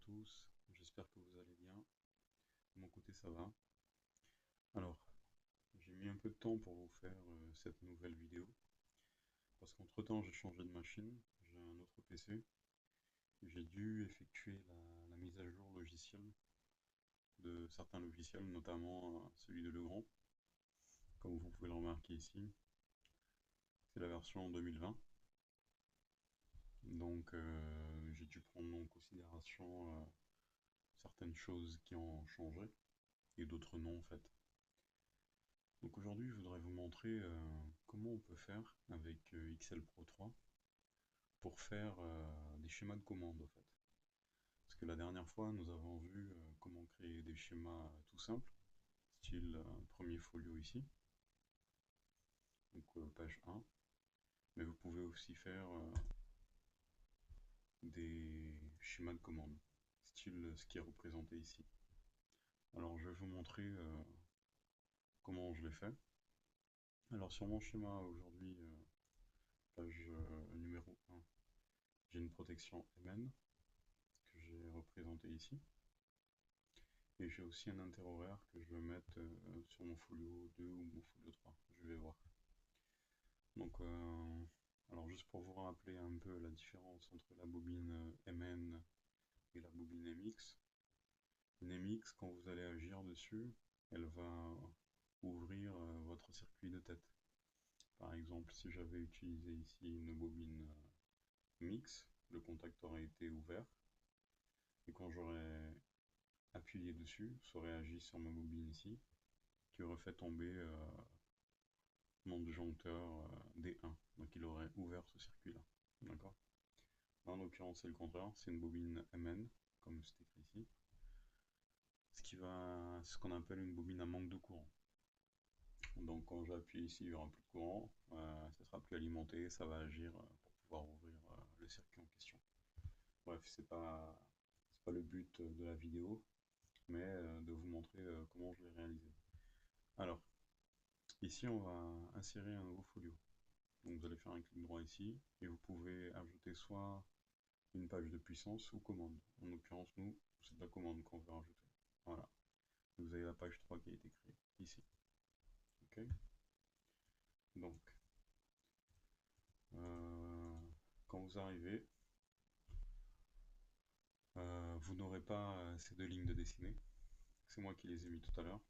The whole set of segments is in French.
tous, j'espère que vous allez bien. De mon côté, ça va. Alors, j'ai mis un peu de temps pour vous faire cette nouvelle vidéo, parce qu'entre-temps, j'ai changé de machine, j'ai un autre PC, et j'ai dû effectuer la mise à jour logicielle de certains logiciels, notamment celui de Legrand, comme vous pouvez le remarquer ici. C'est la version 2020. Donc, j'ai dû prendre en considération certaines choses qui ont changé, et d'autres non en fait. Donc aujourd'hui, je voudrais vous montrer comment on peut faire avec XL Pro 3 pour faire des schémas de commande en fait. Parce que la dernière fois, nous avons vu comment créer des schémas tout simples, style premier folio ici, donc page 1. Mais vous pouvez aussi faire des schémas de commande, style ce qui est représenté ici. Alors je vais vous montrer comment je l'ai fait. Alors sur mon schéma aujourd'hui, page numéro 1, j'ai une protection MN que j'ai représenté ici. Et j'ai aussi un interhoraire que je vais mettre sur mon folio 2 ou mon folio 3, je vais voir. Donc, alors juste pour vous rappeler un peu la différence entre la bobine MN et la bobine MX. Une MX, quand vous allez agir dessus, elle va ouvrir votre circuit de tête. Par exemple, si j'avais utilisé ici une bobine MX, le contact aurait été ouvert. Et quand j'aurais appuyé dessus, ça aurait agi sur ma bobine ici, qui aurait fait tomber mon disjoncteur D1. Donc il aurait ouvert ce circuit-là. D'accord. Là, en l'occurrence, c'est le contraire, c'est une bobine MN, comme c'est écrit ici. Ce qu'on appelle une bobine à manque de courant. Donc quand j'appuie ici, il n'y aura plus de courant, ça sera plus alimenté, ça va agir pour pouvoir ouvrir le circuit en question. Bref, c'est pas le but de la vidéo, mais de vous montrer comment je l'ai réalisé. Alors, ici on va insérer un nouveau folio. Donc vous allez faire un clic droit ici, et vous pouvez ajouter soit une page de puissance ou commande. En l'occurrence, nous, c'est de la commande qu'on veut rajouter. Voilà. Vous avez la page 3 qui a été créée ici. Ok. Donc, quand vous arrivez, vous n'aurez pas ces deux lignes de dessinée. C'est moi qui les ai mis tout à l'heure.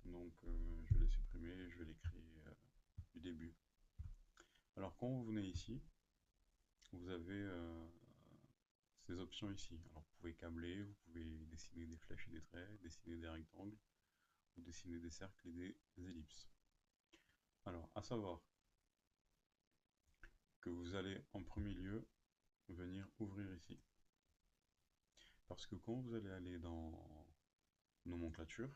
Donc, je vais les supprimer et je vais les créer du début. Alors, quand vous venez ici, vous avez ces options ici. Alors, vous pouvez câbler, vous pouvez dessiner des flèches et des traits, dessiner des rectangles, ou dessiner des cercles et des ellipses. Alors, à savoir que vous allez en premier lieu venir ouvrir ici. Parce que quand vous allez aller dans nomenclature,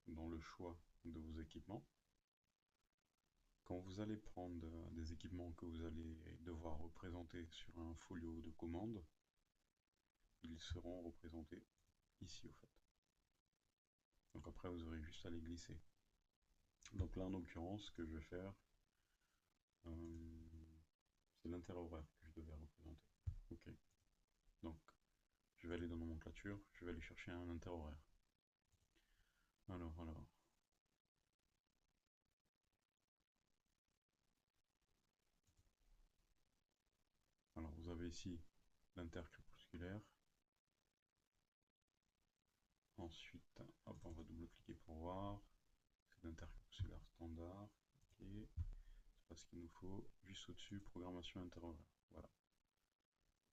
dans le choix de vos équipements, quand vous allez prendre des équipements que vous allez devoir représenter sur un folio de commande, ils seront représentés ici au fait. Donc après vous aurez juste à les glisser. Donc là en l'occurrence ce que je vais faire, c'est l'interhoraire que je devais représenter. Ok. Donc je vais aller dans nomenclature, je vais aller chercher un interhoraire. Alors. Alors vous avez ici l'intercrépusculaire. Ensuite, hop, on va double-cliquer pour voir. C'est l'intercrépusculaire standard. Ok. C'est pas ce qu'il nous faut. Juste au-dessus, programmation interhoraire. Voilà.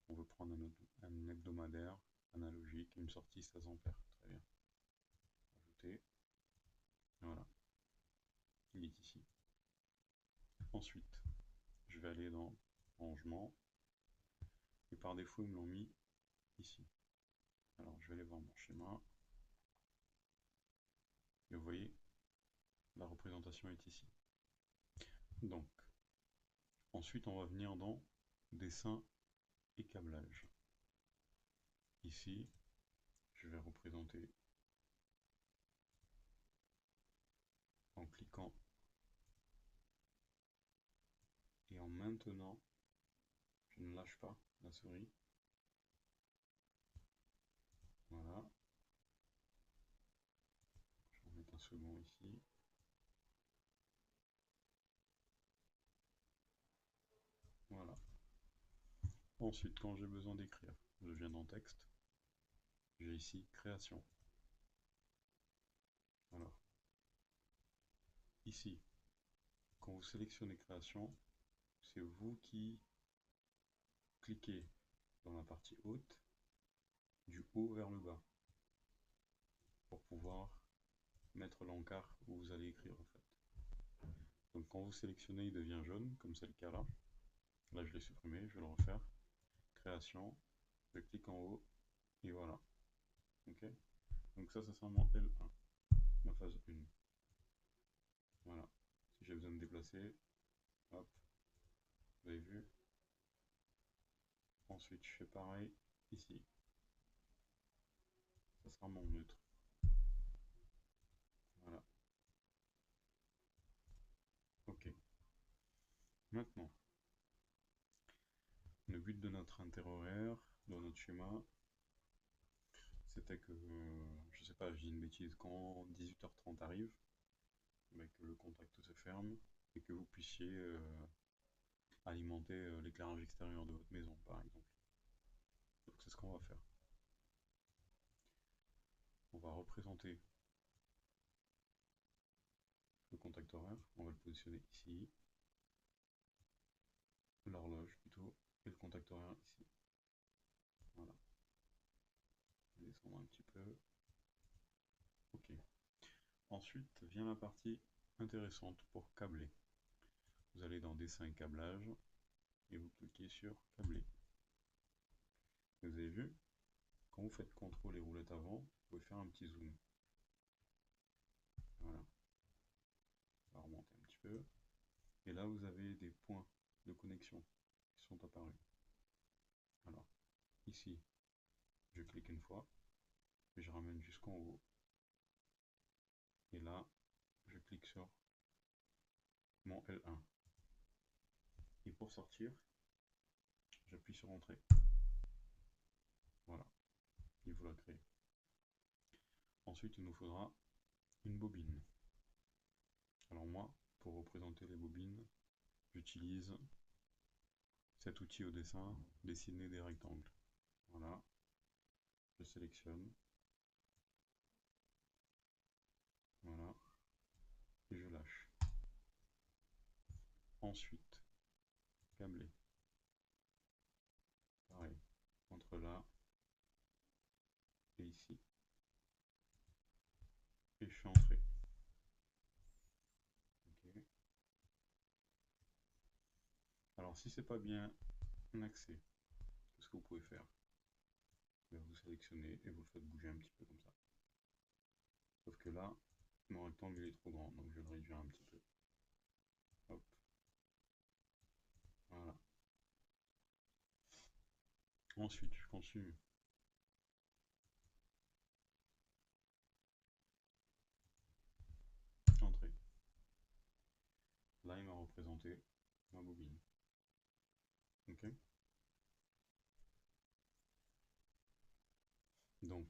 On veut prendre un hebdomadaire analogique, une sortie 16 ampères. Très bien. Ajouter. Voilà. Il est ici. Ensuite, je vais aller dans rangement. Et par défaut, ils me l'ont mis ici. Alors, je vais aller voir mon schéma. Et vous voyez, la représentation est ici. Donc, ensuite, on va venir dans dessin et câblage. Ici, je vais représenter en cliquant et en maintenant, je ne lâche pas la souris. second ici. Voilà. Ensuite, quand j'ai besoin d'écrire, je viens dans texte. J'ai ici création. Alors, ici, quand vous sélectionnez création, c'est vous qui cliquez dans la partie haute, du haut vers le bas, pour pouvoir mettre l'encart où vous allez écrire en fait. Donc quand vous sélectionnez, il devient jaune, comme c'est le cas là. Là je l'ai supprimé, je vais le refaire. Création, je clique en haut, et voilà. Ok. Donc ça sera mon L1, ma phase 1. Voilà. Si j'ai besoin de déplacer, hop, vous avez vu. Ensuite je fais pareil ici. Ça sera mon neutre. Voilà. Ok. Maintenant, le but de notre interhoraire, dans notre schéma, c'était que, je sais pas, je dis une bêtise, quand 18h30 arrive, que le contact se ferme et que vous puissiez alimenter l'éclairage extérieur de votre maison, par exemple. Donc c'est ce qu'on va faire. On va représenter le contact horaire, on va le positionner ici, l'horloge plutôt, et le contact horaire ici. Voilà. Je vais descendre un petit peu. Ok. Ensuite vient la partie intéressante pour câbler. Vous allez dans dessin et câblage et vous cliquez sur câbler. Vous avez vu, quand vous faites CTRL et roulette avant, vous pouvez faire un petit zoom. Voilà. On va remonter un petit peu. Et là, vous avez des points de connexion qui sont apparus. Alors, ici, je clique une fois, et je ramène jusqu'en haut. Et là, je clique sur mon L1. Et pour sortir, j'appuie sur Entrée. Voilà, il vous l'a créé. Ensuite, il nous faudra une bobine. Alors moi, pour représenter les bobines, j'utilise cet outil au dessin, dessiner des rectangles. Voilà, je sélectionne. Voilà, et je lâche. Ensuite, câbler. Pareil, entre là et ici. Et je fais entrer. Okay. Alors si c'est pas bien axé, qu'est-ce que vous pouvez faire? Vous sélectionnez et vous le faites bouger un petit peu comme ça. Sauf que là, mon rectangle il est trop grand, donc je vais le réduire un petit peu. Hop. Voilà. Ensuite, je continue. Entrée. Là, il m'a représenté ma bobine. Ok. Donc,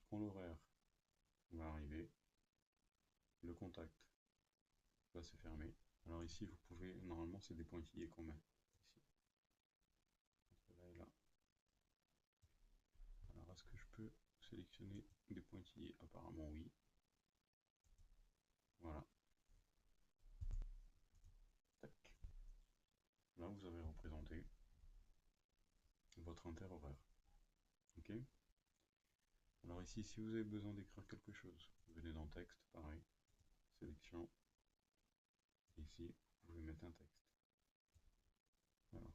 quand l'horaire va arriver, le contact va se fermer. Alors ici, vous pouvez, normalement, c'est des pointillés qu'on met. Ici. Entre là et là. Alors, est-ce que je peux sélectionner des pointillés? Apparemment, oui. Voilà. Tac. Là, vous avez représenté votre interhoraire. Ok. Alors ici, si vous avez besoin d'écrire quelque chose, vous venez dans texte, pareil, sélection. Ici, vous pouvez mettre un texte. Voilà.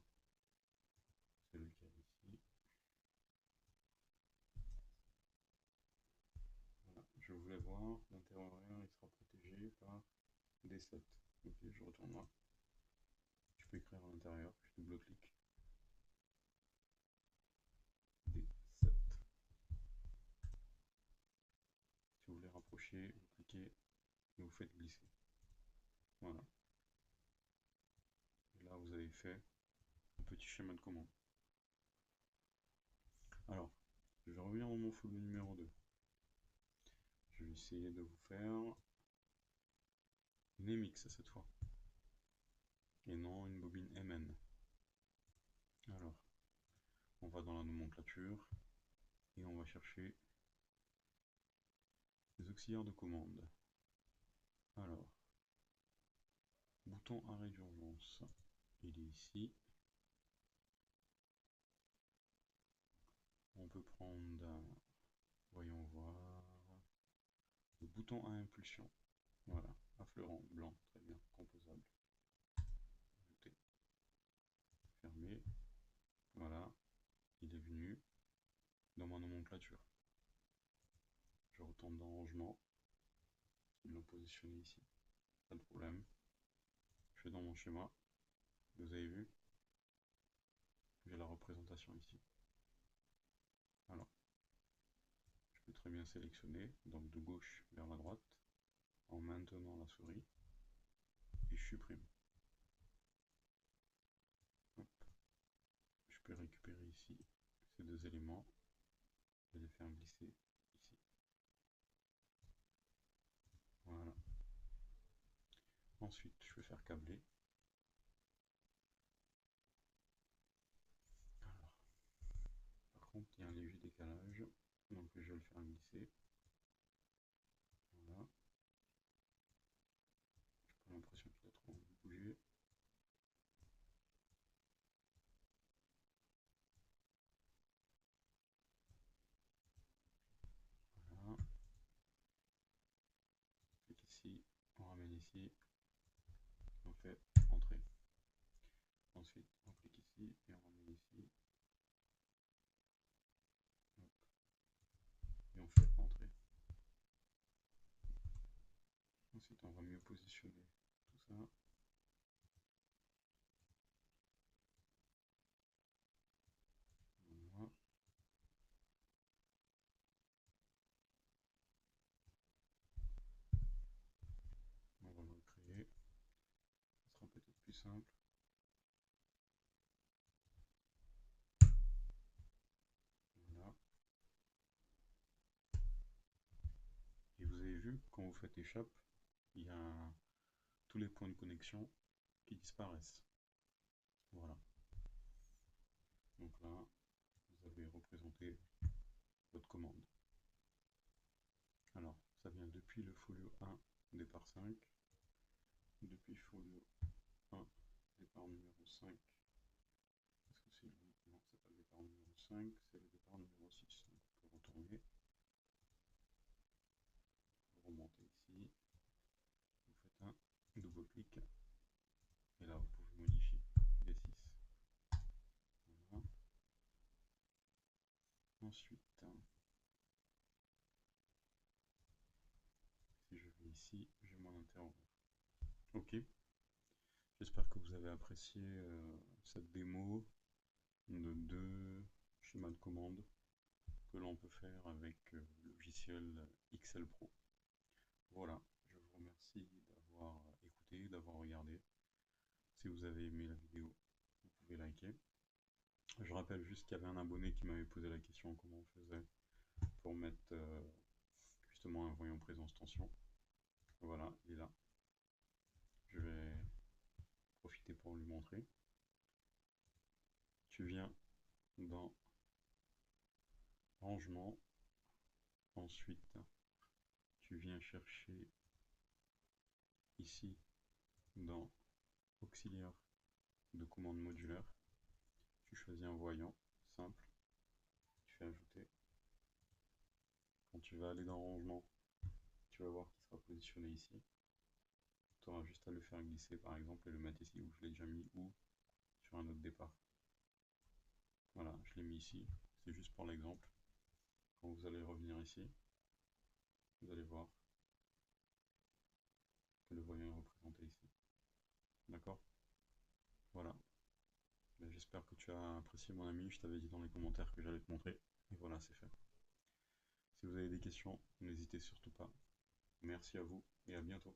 C'est le cas ici. Voilà. Je voulais voir, l'interhoraire, il sera protégé par D7. Ok, je retourne là. Je peux écrire à l'intérieur, je double-clique. D7. Si vous voulez rapprocher, vous cliquez et vous faites glisser. Voilà. Et là, vous avez fait un petit schéma de commande. Alors, je vais revenir dans mon folio numéro 2. Je vais essayer de vous faire une MX cette fois, et non une bobine MN. Alors, on va dans la nomenclature, et on va chercher les auxiliaires de commande. Alors, bouton arrêt d'urgence, il est ici. On peut prendre, voyons voir, le bouton à impulsion. Voilà, affleurant, blanc, très bien, composable. Ajouter, fermer, voilà, il est venu dans ma nomenclature. Je retourne dans rangement, ils l'ont positionné ici, pas de problème. Je vais dans mon schéma, vous avez vu, j'ai la représentation ici. Alors, je peux très bien sélectionner, donc de gauche vers la droite, en maintenant la souris, et je supprime. Hop. Je peux récupérer ici ces deux éléments et les faire glisser ici. Voilà. Ensuite, je vais faire câbler. Alors, par contre, il y a un léger décalage, donc je vais le faire glisser. Voilà. J'ai pas l'impression qu'il a trop envie de bouger. Voilà. On clique ici, on ramène ici, on fait entrer. Ensuite, on clique ici et on ramène ici. Hop. Et on fait entrer. Ensuite, on va mieux positionner tout ça. Voilà. On va le recréer. Ce sera peut-être plus simple. Voilà. Et vous avez vu, quand vous faites échappe, il y a tous les points de connexion qui disparaissent. Voilà. Donc là, vous avez représenté votre commande. Alors, ça vient depuis le folio 1, départ 5, depuis folio 1, départ numéro 5. Est-ce que c'est le... Non, c'est pas le départ numéro 5, c'est le départ numéro 6. Donc on peut retourner, vous remontez ici, vous faites un double clic, et là vous pouvez modifier les 6. Voilà. Ensuite, si je vais ici, j'ai mon interrogateur. Ok, j'espère que vous avez apprécié cette démo de 2 schémas de commande que l'on peut faire avec le logiciel XL Pro. Voilà, je vous remercie d'avoir écouté, d'avoir regardé. Si vous avez aimé la vidéo, vous pouvez liker. Je rappelle juste qu'il y avait un abonné qui m'avait posé la question comment on faisait pour mettre justement un voyant présence tension. Voilà, il est là. Je vais profiter pour lui montrer. Tu viens dans rangement, ensuite tu viens chercher ici dans auxiliaire de commande modulaire, tu choisis un voyant simple, tu fais ajouter. Quand tu vas aller dans rangement, tu vas voir qu'il sera positionné ici. Tu auras juste à le faire glisser par exemple et le mettre ici où je l'ai déjà mis ou sur un autre départ. Voilà, je l'ai mis ici, c'est juste pour l'exemple. Quand vous allez revenir ici, vous allez voir que le voyant est représenté ici. D'accord? Voilà. J'espère que tu as apprécié mon ami, je t'avais dit dans les commentaires que j'allais te montrer. Et voilà, c'est fait. Si vous avez des questions, n'hésitez surtout pas. Merci à vous et à bientôt.